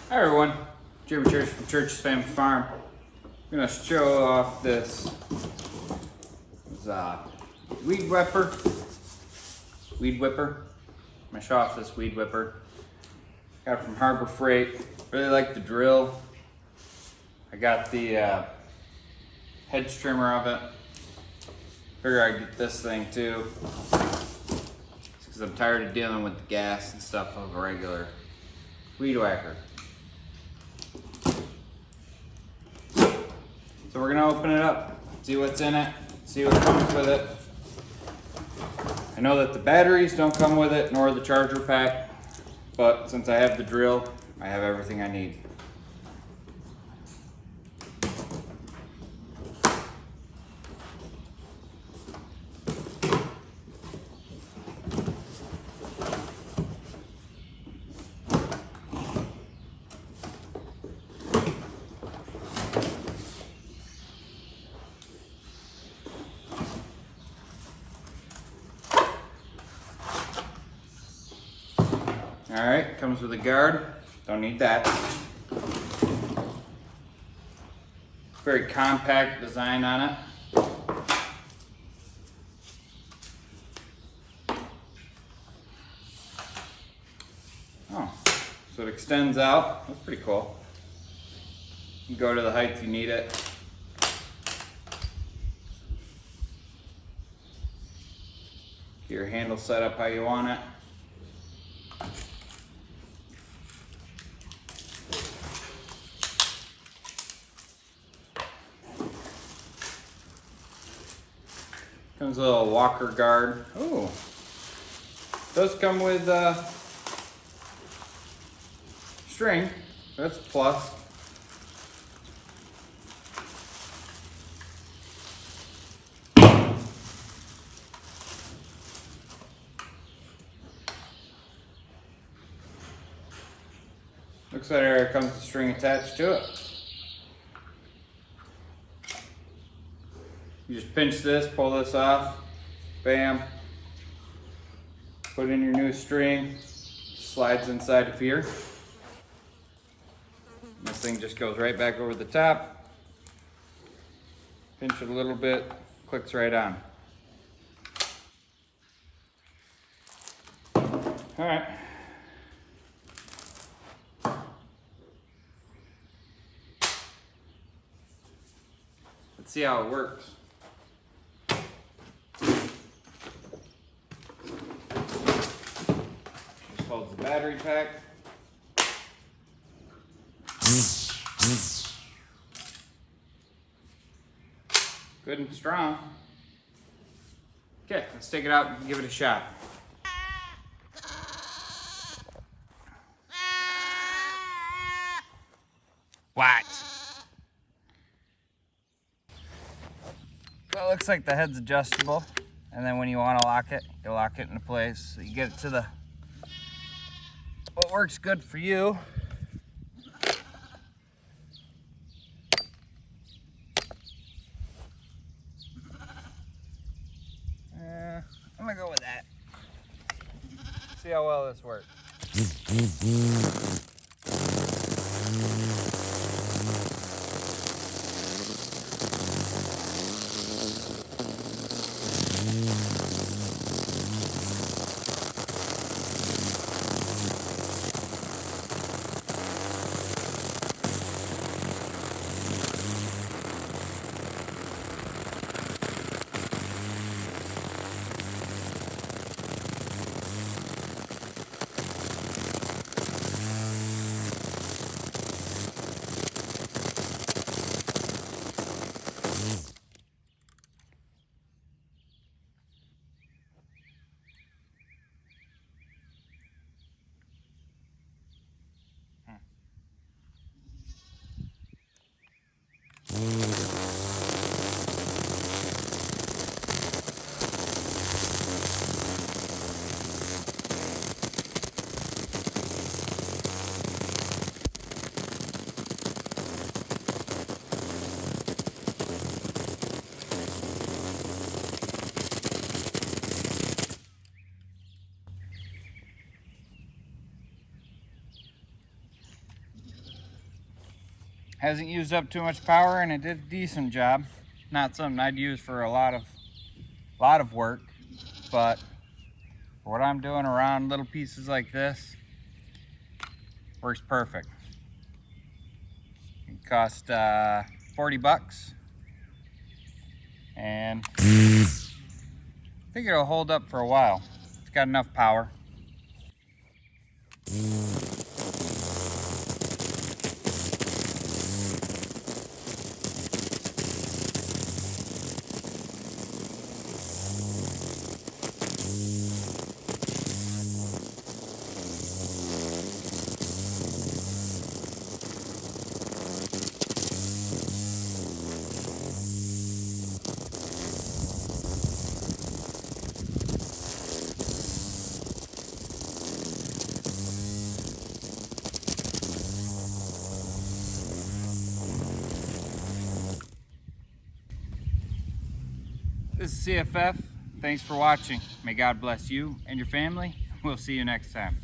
Hi everyone, Jeremy Church from Church's Family Farm. I'm going to show off this weed whipper. I'm going to show off this weed whipper. Got it from Harbor Freight. Really like the drill. I got the hedge trimmer of it. Figure I'd get this thing too, because I'm tired of dealing with the gas and stuff of a regular weed whacker. So we're gonna open it up, see what's in it, see what comes with it. I know that the batteries don't come with it, nor the charger pack, but since I have the drill, I have everything I need. Alright, comes with a guard. Don't need that. Very compact design on it. Oh, so it extends out. That's pretty cool. You can go to the height you need it. Get your handle set up how you want it. Comes with a little walker guard. Oh, does come with string. That's a plus. Looks like there comes the string attached to it. You just pinch this, pull this off, bam, put in your new string, slides inside of here. And this thing just goes right back over the top, pinch it a little bit, clicks right on. All right. Let's see how it works. Holds the battery pack. Good and strong. Okay, let's take it out and give it a shot. What? Well, it looks like the head's adjustable, and then when you want to lock it, you lock it into place. So you get it to the what works good for you. I'm gonna go with that. See how well this works. Hasn't used up too much power, and it did a decent job. Not something I'd use for a lot of work, but for what I'm doing around little pieces like this, works perfect. It cost 40 bucks, and I think it'll hold up for a while. It's got enough power. This is CFF. Thanks for watching. May God bless you and your family. We'll see you next time.